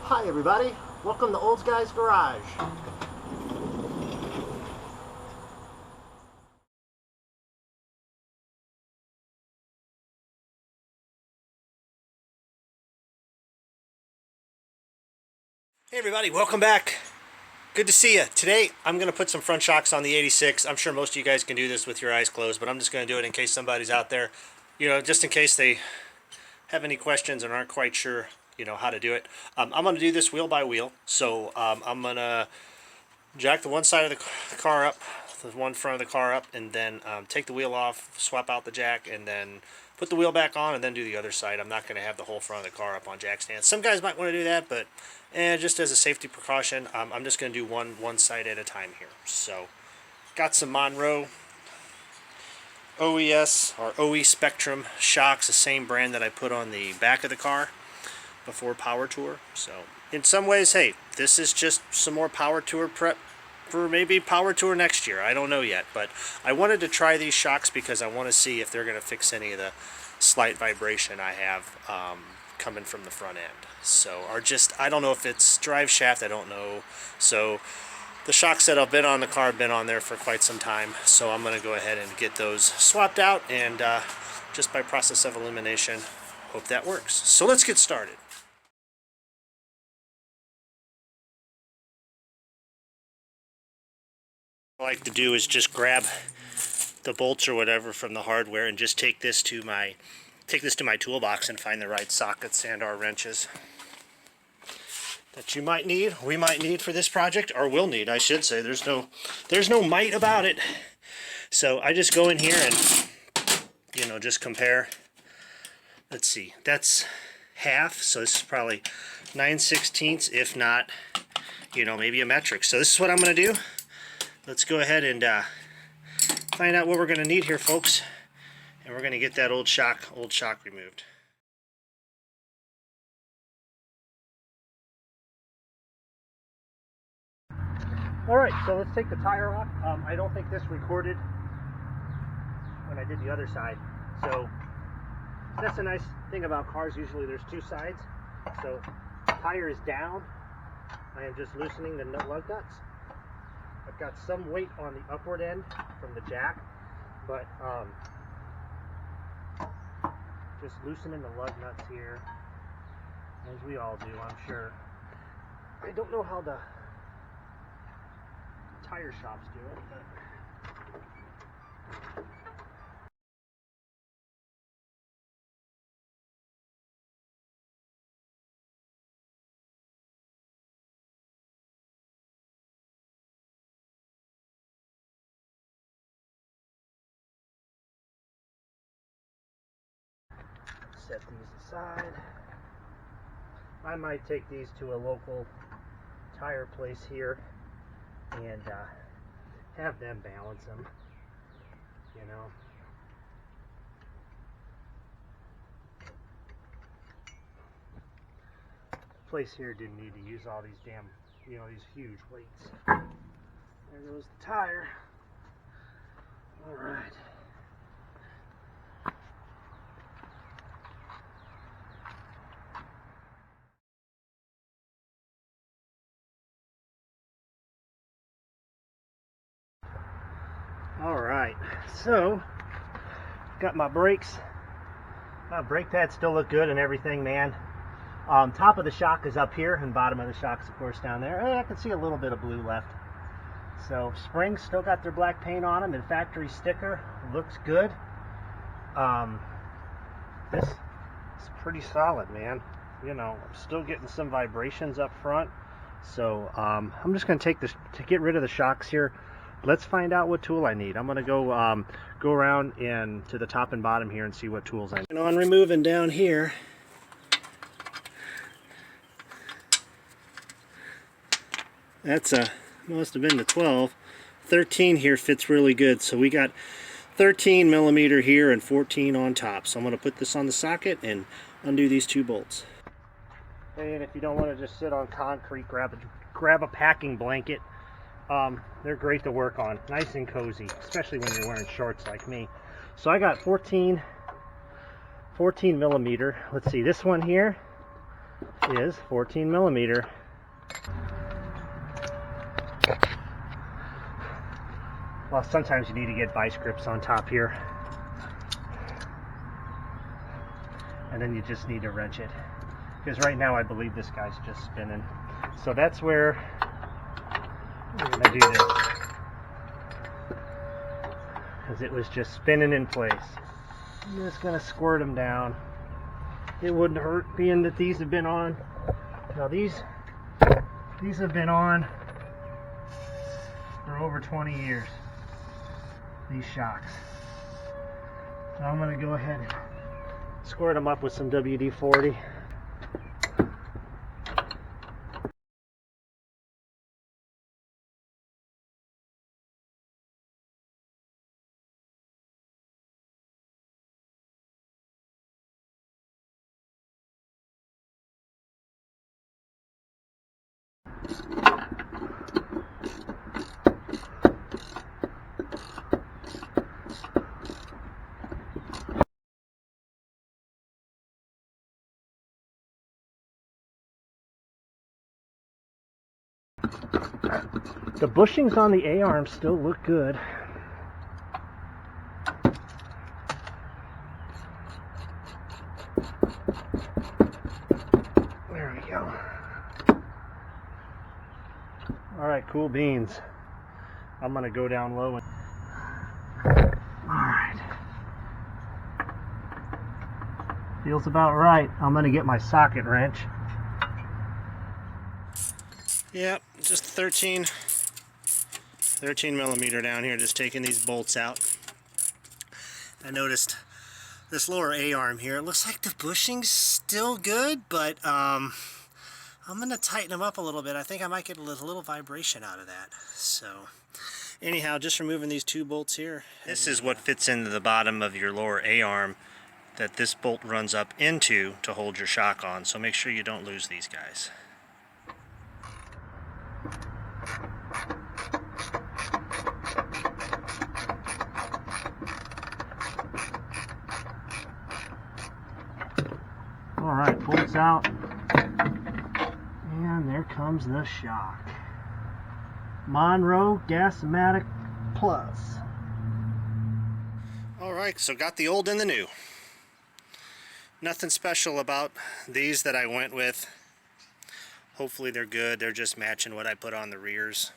Hi everybody, welcome to Old Guy's Garage. Hey everybody, welcome back. Good to see you. Today I'm going to put some front shocks on the 86. I'm sure most of you guys can do this with your eyes closed, but I'm just going to do it in case somebody's out there, just in case they have any questions and aren't quite sure, how to do it. I'm going to do this wheel by wheel. So I'm going to jack the one side of the car up, the one front of the car up, and then take the wheel off, swap out the jack, and then put the wheel back on, and then do the other side. I'm not going to have the whole front of the car up on jack stands. Some guys might want to do that, but just as a safety precaution, I'm just going to do one side at a time here. So, got some Monroe OES or OE Spectrum shocks, the same brand that I put on the back of the car before Power Tour. So, in some ways, hey, this is just some more Power Tour prep for maybe Power Tour next year. I don't know yet, but I wanted to try these shocks because I want to see if they're going to fix any of the slight vibration I have coming from the front end. So, or just, I don't know if it's drive shaft, I don't know. So, the shocks that have been on the car have been on there for quite some time. So, I'm going to go ahead and get those swapped out, and just by process of elimination, hope that works. So, let's get started. What I like to do is just grab the bolts or whatever from the hardware and just take this to my toolbox and find the right sockets and our wrenches that you might need, we might need for this project, or will need, I should say. There's no might about it. So I just go in here and just compare. Let's see, that's half, so this is probably 9/16, if not maybe a metric. So this is what I'm going to do. Let's go ahead and find out what we're going to need here, folks, and we're going to get that old shock removed. Alright, so let's take the tire off. I don't think this recorded when I did the other side. So that's a nice thing about cars. Usually there's two sides. So tire is down. I am just loosening the lug nuts. I've got some weight on the upward end from the jack, but just loosening the lug nuts here, as we all do, I'm sure. I don't know how the tire shops do it, but set these aside. I might take these to a local tire place here and have them balance them, The place here didn't need to use all these these huge weights. There goes the tire. All right. Alright, so got my brakes. My brake pads still look good and everything, man. Top of the shock is up here, and bottom of the shock's of course down there. I can see a little bit of blue left. So springs still got their black paint on them, and factory sticker looks good. This is pretty solid, man. I'm still getting some vibrations up front. So I'm just going to take this to get rid of the shocks here. Let's find out what tool I need. I'm going to go around and to the top and bottom here and see what tools I need. And on removing down here, that's must have been the 12. 13 here fits really good. So we got 13 millimeter here and 14 on top. So I'm going to put this on the socket and undo these two bolts. And if you don't want to just sit on concrete, grab a packing blanket. They're great to work on, nice and cozy, especially when you're wearing shorts like me. So I got 14 millimeter. Let's see, this one here is 14 millimeter. Well, sometimes you need to get vice grips on top here. And then you just need to wrench it. Because right now I believe this guy's just spinning. So that's where we're going to do this. Because it was just spinning in place. I'm just going to squirt them down. It wouldn't hurt being that these have been on. Now these have been on for over 20 years. These shocks. So I'm going to go ahead and squirt them up with some WD-40. The bushings on the A-arms still look good. There we go. Alright, cool beans. I'm going to go down low. Alright. Feels about right. I'm going to get my socket wrench. Yep, just 13 millimeter down here, just taking these bolts out. I noticed this lower A-arm here, it looks like the bushing's still good, but I'm going to tighten them up a little bit. I think I might get a little vibration out of that. So anyhow, just removing these two bolts here. This is what fits into the bottom of your lower A-arm that this bolt runs up into to hold your shock on. So make sure you don't lose these guys. Alright, bolts out, and there comes the shock. Monroe Gas-O-Matic Plus. Alright, so got the old and the new. Nothing special about these that I went with. Hopefully they're good, they're just matching what I put on the rears.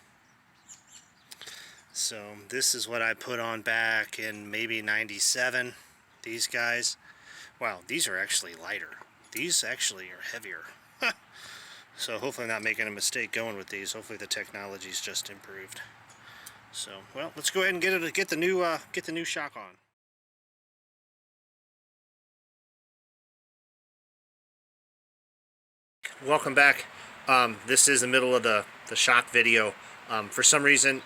So this is what I put on back in maybe 97, these guys. Wow, these are actually lighter. These actually are heavier. So hopefully I'm not making a mistake going with these. Hopefully the technology's just improved. So, well, let's go ahead and get the new shock on. Welcome back. This is the middle of the shock video. For some reason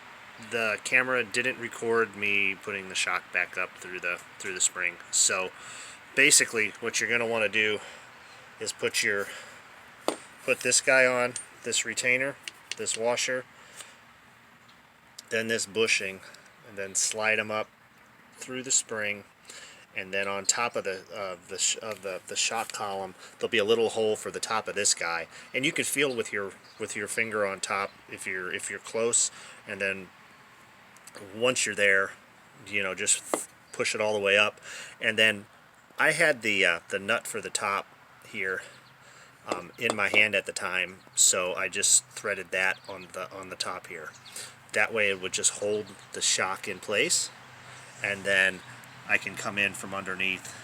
the camera didn't record me putting the shock back up through the spring. So basically what you're going to want to do is put this guy on, this retainer, this washer, then this bushing, and then slide them up through the spring, and then on top of the shock column there'll be a little hole for the top of this guy, and you can feel with your finger on top if you're close, and then once you're there, you know, just push it all the way up. And then I had the nut for the top here in my hand at the time, so I just threaded that on the top here. That way it would just hold the shock in place, and then I can come in from underneath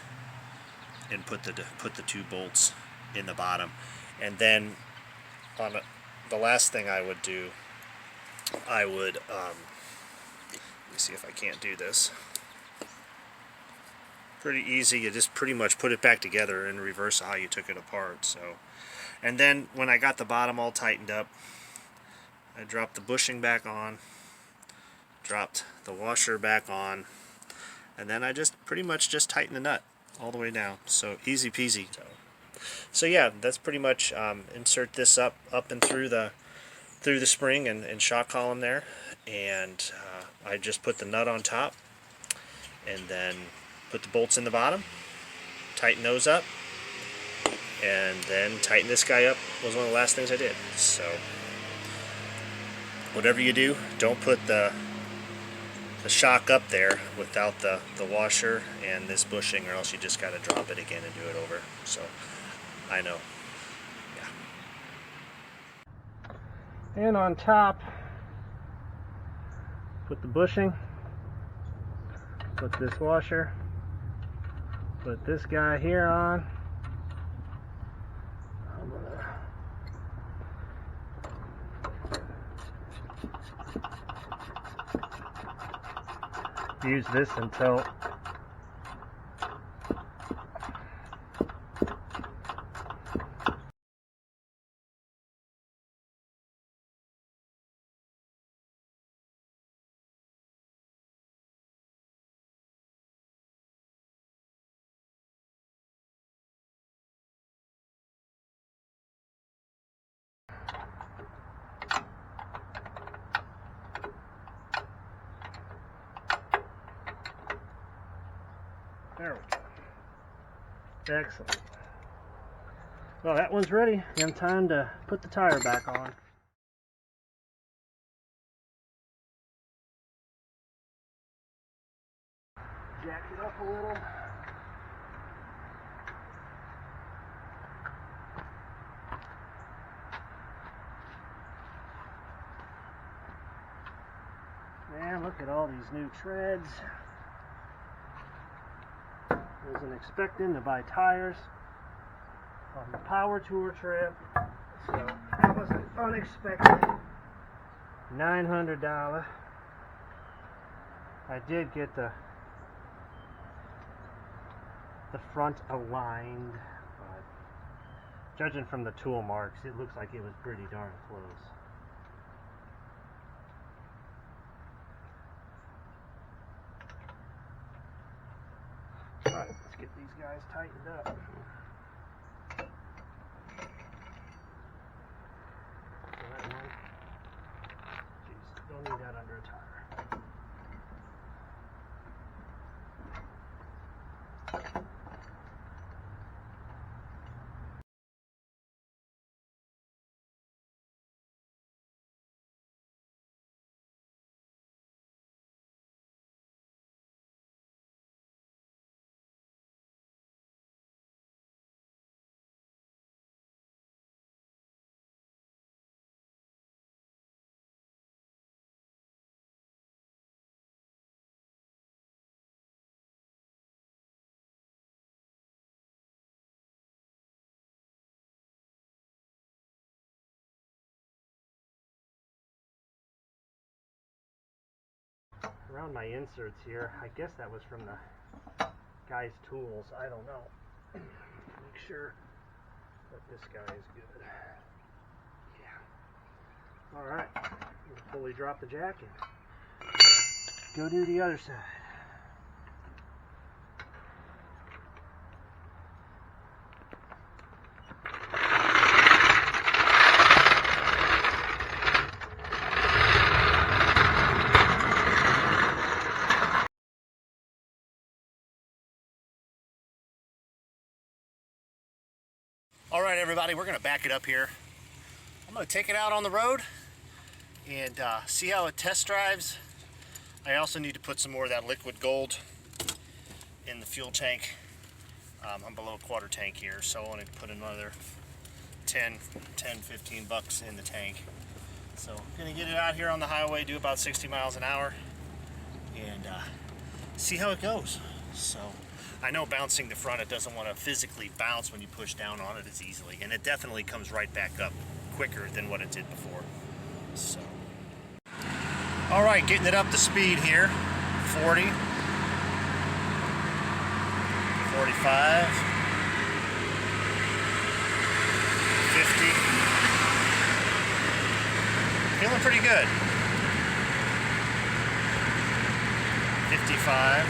and put the two bolts in the bottom. And then on the last thing I would do, I would let me see if I can't do this. Pretty easy. You just pretty much put it back together in reverse of how you took it apart. So, and then when I got the bottom all tightened up, I dropped the bushing back on, dropped the washer back on, and then I just pretty much just tightened the nut all the way down. So easy peasy. So yeah, that's pretty much insert this up and through the spring and shock column there, and I just put the nut on top, and then put the bolts in the bottom, tighten those up, and then tighten this guy up was one of the last things I did. So whatever you do, don't put the shock up there without the washer and this bushing, or else you just got to drop it again and do it over. So I know. Yeah. And on top, put the bushing, put this washer, put this guy here on. I'm gonna use this until there we go. Excellent. Well, that one's ready. And time to put the tire back on. Jack it up a little. Man, look at all these new treads. Wasn't expecting to buy tires on the power tour trip, so that was an unexpected $900. I did get the front aligned, but judging from the tool marks, it looks like it was pretty darn close. Alright, let's get these guys tightened up. That one. Jeez, don't need that under a tire. Around my inserts here, I guess that was from the guy's tools. I don't know. Make sure that this guy is good. Yeah. Alright, fully drop the jack in. Go do the other side. All right, everybody, we're going to back it up here. I'm going to take it out on the road and see how it test drives. I also need to put some more of that liquid gold in the fuel tank. I'm below a quarter tank here, so I want to put another 10, 15 bucks in the tank. So I'm going to get it out here on the highway, do about 60 miles an hour, and see how it goes. So I know bouncing the front, it doesn't want to physically bounce when you push down on it as easily, and it definitely comes right back up quicker than what it did before. So, all right, getting it up to speed here. 40, 45, 50. Feeling pretty good. 55.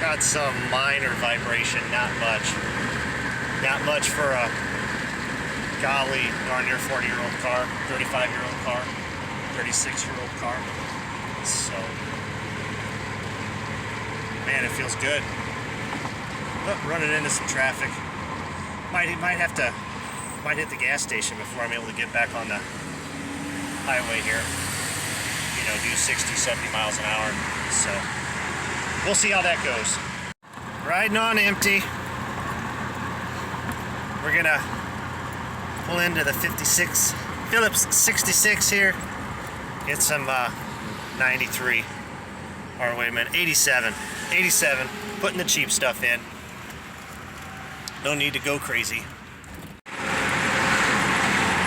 Got some minor vibration, not much. Not much for a golly darn near 40-year-old car, 35-year-old car, 36-year-old car. So, man, it feels good. Oh, running into some traffic. Might hit the gas station before I'm able to get back on the highway here. You know, do 60, 70 miles an hour. So we'll see how that goes. Riding on empty. We're gonna pull into the 56 Phillips 66 here. Get some 93. Or wait a minute, 87. 87. Putting the cheap stuff in. No need to go crazy.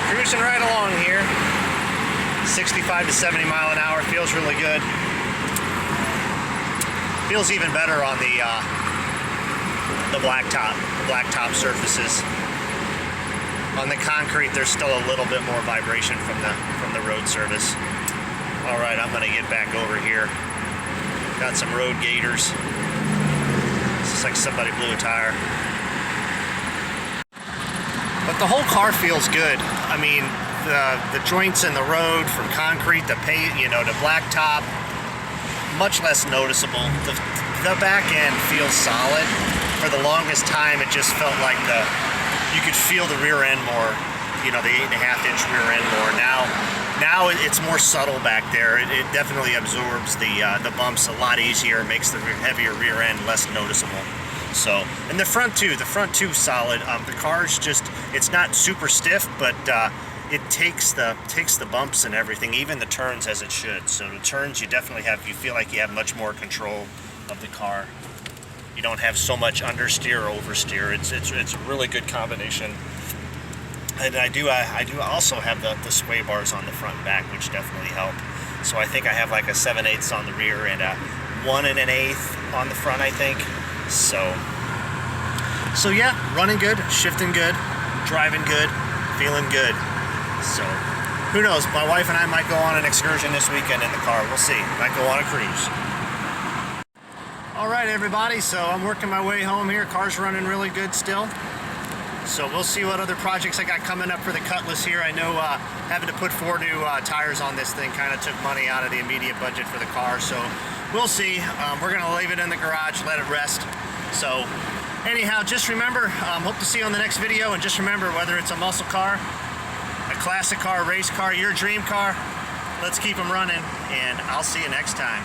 Cruising right along here. 65 to 70 mile an hour. Feels really good. Feels even better on the blacktop surfaces. On the concrete, there's still a little bit more vibration from the road surface. All right, I'm gonna get back over here. Got some road gators. It's like somebody blew a tire. But the whole car feels good. I mean, the joints in the road from concrete to paint, you know, to blacktop, much less noticeable. The back end feels solid. For the longest time, it just felt like you could feel the rear end more. You know, the 8.5-inch rear end more. Now it's more subtle back there. It definitely absorbs the bumps a lot easier. Makes the heavier rear end less noticeable. So, and the front too solid. The car's just, it's not super stiff, but it takes the bumps and everything, even the turns, as it should. So the turns, you feel like you have much more control of the car. You don't have so much understeer or oversteer. It's a really good combination. And I do also have the sway bars on the front and back, which definitely help. So I think I have like a 7/8 on the rear and a 1 1/8 on the front, I think. So yeah, running good, shifting good, driving good, feeling good. So who knows? My wife and I might go on an excursion this weekend in the car. We'll see. Might go on a cruise. All right, everybody. So I'm working my way home here. Car's running really good still. So we'll see what other projects I got coming up for the Cutlass here. I know having to put 4 new tires on this thing kind of took money out of the immediate budget for the car. So we'll see. We're going to leave it in the garage, let it rest. So anyhow, just remember, hope to see you on the next video. And just remember, whether it's a muscle car, a classic car, a race car, your dream car, let's keep them running. And I'll see you next time.